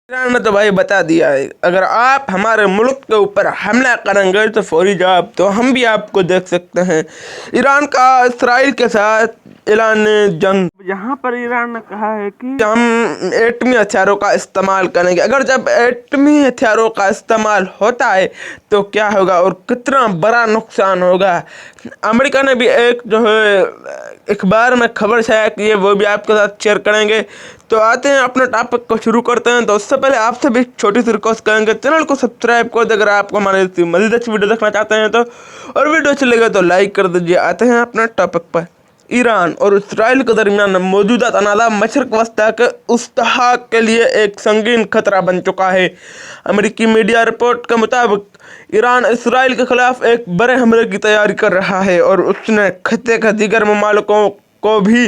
Iran ने तो भाई बता दिया है, अगर आप हमारे मुल्क के ऊपर हमला करेंगे तो फौरी जवाब तो हम भी आपको देख सकते हैं। ईरान का इसराइल के साथ ऐलान जंग, यहाँ पर ईरान ने कहा है कि हम एटमी हथियारों का इस्तेमाल करेंगे। अगर जब एटमी हथियारों का इस्तेमाल होता है तो क्या होगा और कितना बड़ा नुकसान होगा। अमेरिका ने भी एक जो है अखबार में खबर छाया की है, वो भी आपके साथ शेयर करेंगे। तो आते हैं अपने टॉपिक को शुरू करते हैं। तो उससे पहले आपसे भी छोटी सी रिक्वेस्ट करेंगे, चैनल को सब्सक्राइब कर दे अगर आपको हमारे मज़ीद अच्छी वीडियो देखना चाहते हैं तो, और वीडियो अच्छी लगे तो लाइक कर दीजिए। आते हैं अपने टॉपिक पर। ईरान और इसराइल के दरमियान मौजूदा तनाज़ा मशरक़ वस्ता के इत्तेहाद के लिए एक संगीन खतरा बन चुका है। अमेरिकी मीडिया रिपोर्ट के मुताबिक ईरान इसराइल के खिलाफ एक बड़े हमले की तैयारी कर रहा है और उसने खत्ते के दीगर ममालिकों को भी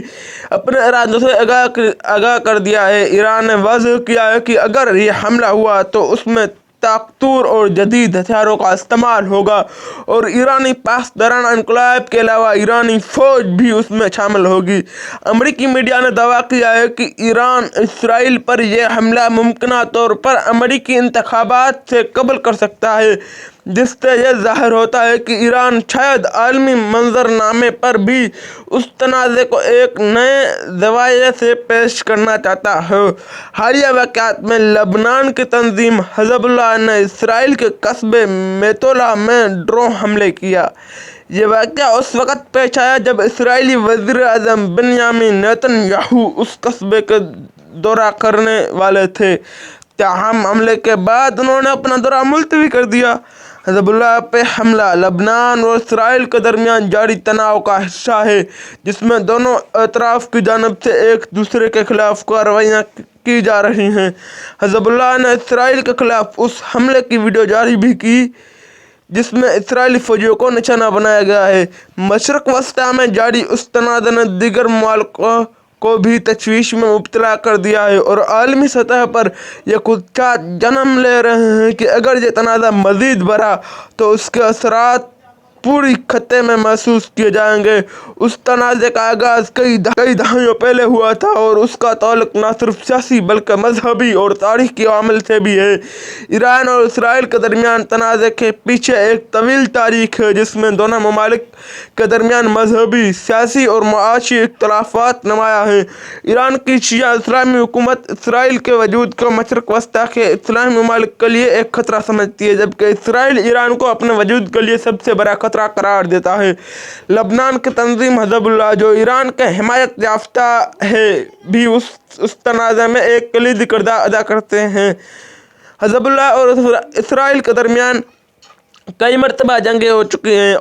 अपने इरादों से आगाह कर दिया है। ईरान ने वाज़ेह किया है कि अगर ये हमला हुआ तो उसमें ताकतवर और जदीद हथियारों का इस्तेमाल होगा और ईरानी पासदाराना इनकलाब के अलावा ईरानी फ़ौज भी उसमें शामिल होगी। अमेरिकी मीडिया ने दावा किया है कि ईरान इसराइल पर यह हमला मुमकिन तौर पर अमेरिकी इंतखाबात से कबल कर सकता है, जिससे यह ज़ाहिर होता है कि ईरान शायद आलमी मंजरनामे पर भी उस तनाज़े को एक नए ज़ाविये से पेश करना चाहता है। हालिया वाक़यात में लबनान की तंजीम हिज़्बुल्लाह ने इसराइल के कस्बे मेतोला में ड्रोन हमले किया। ये वाक़या उस वक़्त पेश आया जब इसराइली वज़ीर आज़म बेंयामिन नेतन्याहू उस कस्बे का दौरा करने वाले थे। ताहम हमले के बाद उन्होंने अपना दौरा मुलतवी कर दिया। हिज़्बुल्लाह पे हमला लबनान और इसराइल के दरमियान जारी तनाव का हिस्सा है, जिसमें दोनों अतराफ की जानिब से एक दूसरे के खिलाफ कार्रवाइयाँ की जा रही हैं। हिज़्बुल्लाह ने इसराइल के खिलाफ उस हमले की वीडियो जारी भी की जिसमें इसराइली फौजियों को निशाना बनाया गया है। मशरक़ वस्ता में जारी उस तनाज़े ने दीगर मुमालिकों को भी तशवीश में मुब्तला कर दिया है और आलमी सतह पर यह खुदशात जन्म ले रहे हैं कि अगर ये तनाज़ा मज़ीद बढ़ा तो उसके असरात पूरी खत्ते में महसूस किए जाएंगे। उस तनाज़े का आगाज़ कई दहाइयों पहले हुआ था और उसका ताल्लुक़ न सिर्फ सियासी बल्कि मजहबी और तारीख़ी अवामिल से भी है। ईरान और इसराइल के दरमियान तनाज़े के पीछे एक तवील तारीख़ है, जिसमें दोनों ममालिक के दरमियान मजहबी, सियासी और मुआशी इख्तलाफात नुमाया है। ईरान की शिया इस्लामी हुकूमत इसराइल के वजूद को मशरक़ वस्ता के इस्लामी ममालिक के लिए एक ख़तरा समझती है, जबकि इसराइल ईरान को अपने वजूद के लिए सबसे बड़ा खतरा करार देता है। लबनान की तंजीम हिज़्बुल्लाह, जो ईरान के हिमायत याफ्ता है, भी उस तनाज़े में एक कलीदी किरदार अदा करते हैं। हिज़्बुल्लाह और इसराइल के दरमियान कई मरतबा जंगें हो चुकी हैं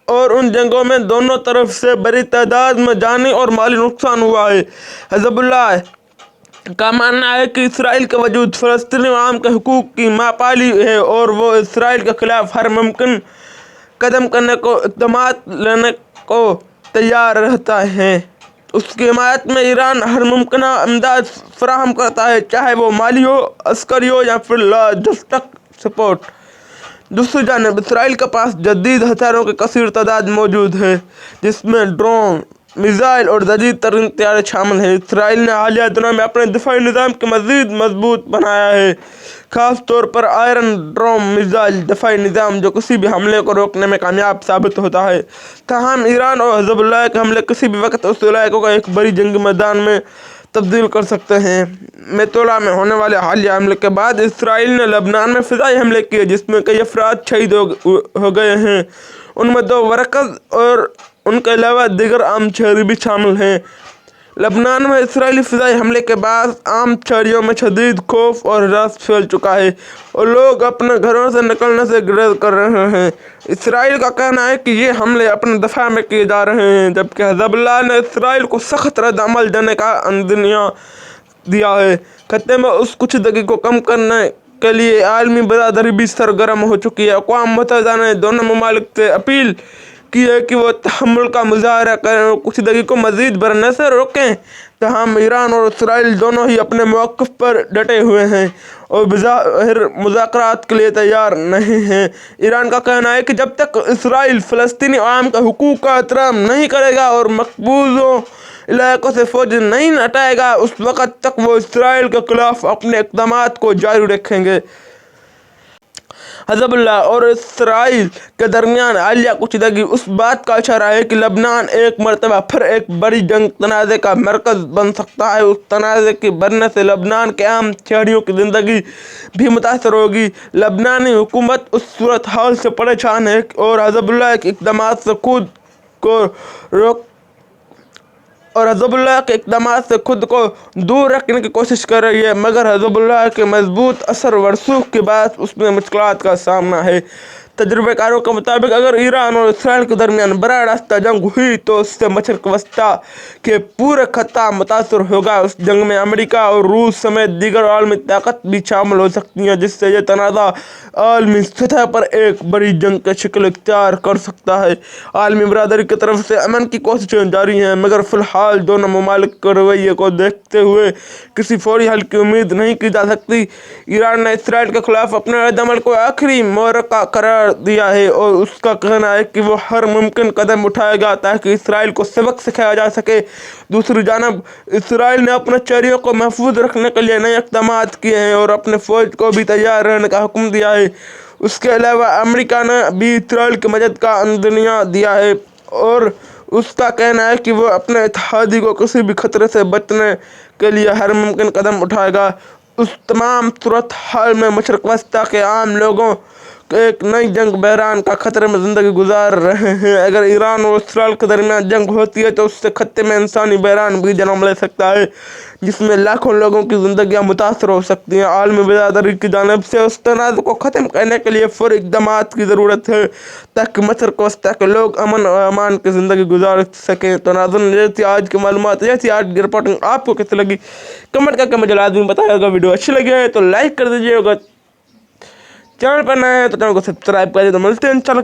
और उन जंगों में दोनों तरफ से बड़ी तादाद में जानी और माली नुकसान हुआ है। हिज़्बुल्लाह का मानना है कि इसराइल के वजूद फ़लस्तीनी अवाम के हुकूक़ की मापाली है और वो इसराइल के ख़िलाफ़ हर मुमकिन कदम करने को इक़दामात लेने को तैयार रहता है। उसकी हिमायत में ईरान हर मुमकिन इमदाद फराहम करता है, चाहे वो माली हो, अस्करी हो या फिर लॉजिस्टिक सपोर्ट। दूसरी जानिब इसराइल के पास जदीद हथियारों की कसीर तादाद मौजूद है, जिसमें ड्रोन, मिसाइल और जदीद तरीन तैयारी शामिल है। इसराइल ने हालिया दिनों में अपने दिफाई निज़ाम को मज़ीद मजबूत बनाया है, ख़ास तौर पर आयरन डोम मिसाइल दिफाई निज़ाम, जो किसी भी हमले को रोकने में कामयाब साबित होता है। ताहम ईरान और हिज़्बुल्लाह के हमले किसी भी वक्त उस इलाके को एक बड़ी जंगी मैदान में तब्दील कर सकते हैं। मेतोला में होने वाले हालिया हमले के बाद इसराइल ने लबनान में फ़िज़ाई हमले किए, जिसमें कई अफराद शहीद हो गए हैं। उनमें 2 वर्कर्स और उनके अलावा दीगर आम शहरी भी शामिल हैं। लबनान में इसराइली फ़िज़ाई हमले के बाद आम शहरियों में शदीद खौफ और हरास फैल चुका है और लोग अपने घरों से निकलने से गुरेज कर रहे हैं। इसराइल का कहना है कि ये हमले अपने दफ़ा में किए जा रहे हैं, जबकि हिज़्बुल्लाह ने इसराइल को सख्त रद्द-अमल देने का अंदिया दिया है। खत्ते में उस कुशीदगी को कम करने के लिए आलमी बरादरी भी सरगर्म हो चुकी है। अक़वाम मुत्तहिदा ने दोनों ममालिक से अपील की है कि वो तहम्मुल का मुज़ाहरा करें और कुशीदगी को मज़ीद बढ़ने से रोकें। तमाम ईरान और इसराइल दोनों ही अपने मौक़िफ़ पर डटे हुए हैं और बज़ाहिर मुज़ाकरात के लिए तैयार नहीं हैं। ईरान का कहना है कि जब तक इसराइल फ़लस्तीनी अवाम के हुकूक़ का एहतराम नहीं करेगा और मकबूज़ों علاقوں سے فوج نہیں ہٹائے گا اس وقت تک وہ اسرائیل کے خلاف اپنے اقدامات کو جاری رکھیں گے۔ حزب اللہ اور اسرائیل کے درمیان حالیہ کشیدگی اس بات کا اشارہ ہے کہ لبنان ایک مرتبہ پھر ایک بڑی جنگ تنازع کا مرکز بن سکتا ہے۔ اس تنازع کے بڑھنے سے لبنان کے عام شہریوں کی زندگی بھی متاثر ہوگی۔ لبنانی حکومت اس صورتحال سے پریشان ہے اور حزب اللہ کے اقدامات سے خود کو دور رکھنے کی کوشش کر رہی ہے، مگر حزب اللہ کے مضبوط اثر و رسوخ کے باعث اس میں مشکلات کا سامنا ہے۔ تجربہ کاروں کے مطابق اگر ایران اور اسرائیل کے درمیان براہ راست جنگ ہوئی تو اس سے مشرق وسطیٰ کے پورے خطہ متاثر ہوگا۔ اس جنگ میں امریکہ اور روس سمیت دیگر عالمی طاقت بھی شامل ہو سکتی ہیں، جس سے یہ تنازع عالمی سطح پر ایک بڑی جنگ کی شکل اختیار کر سکتا ہے۔ عالمی برادری کی طرف سے امن کی کوششیں جاری ہیں، مگر فی الحال دونوں ممالک کے رویے کو دیکھتے ہوئے کسی فوری حل کی امید نہیں کی جا سکتی۔ ایران نے اسرائیل کے خلاف اپنے رد عمل کو آخری معرکہ قرار دیا ہے اور اس کا کہنا ہے کہ وہ ہر ممکن قدم اٹھائے گا تاکہ اسرائیل کو سبق سکھایا جا سکے۔ دوسری جانب اسرائیل نے اپنے شہریوں کو محفوظ رکھنے کے لیے نئے اقدامات کیے ہیں اور اپنے فوج کو بھی تیار رہنے کا حکم دیا ہے۔ اس کے علاوہ امریکہ نے بھی اسرائیل کی مدد کا عندیہ دیا ہے اور اس کا کہنا ہے کہ وہ اپنے اتحادی کو کسی بھی خطرے سے بچنے کے لیے ہر ممکن قدم اٹھائے گا۔ اس تمام صورتحال میں مشرق وسطیٰ کے عام لوگوں ایک نئی جنگ بحران کا خطرے میں زندگی گزار رہے ہیں۔ اگر ایران اور اسرائیل کے درمیان جنگ ہوتی ہے تو اس سے خطے میں انسانی بحران بھی جنم لے سکتا ہے، جس میں لاکھوں لوگوں کی زندگیاں متاثر ہو سکتی ہیں۔ عالمی برادری کی جانب سے اس تنازع کو ختم کرنے کے لیے فوری اقدامات کی ضرورت ہے تاکہ مشرق وسطیٰ کے لوگ امن و امان کی زندگی گزار سکیں۔ تو ناظرین، یہ تھی آج کی معلومات، یہ تھی آج کی رپورٹنگ۔ آپ کو کیسی لگی کمنٹ کر کے مجھے لازمی بتائیے گا۔ ویڈیو اچھی لگی ہے تو لائک کر دیجیے گا، چینل پر نئے ہیں تو چینل کو سبسکرائب کر دیجیے۔ تو ملتے ہیں چینل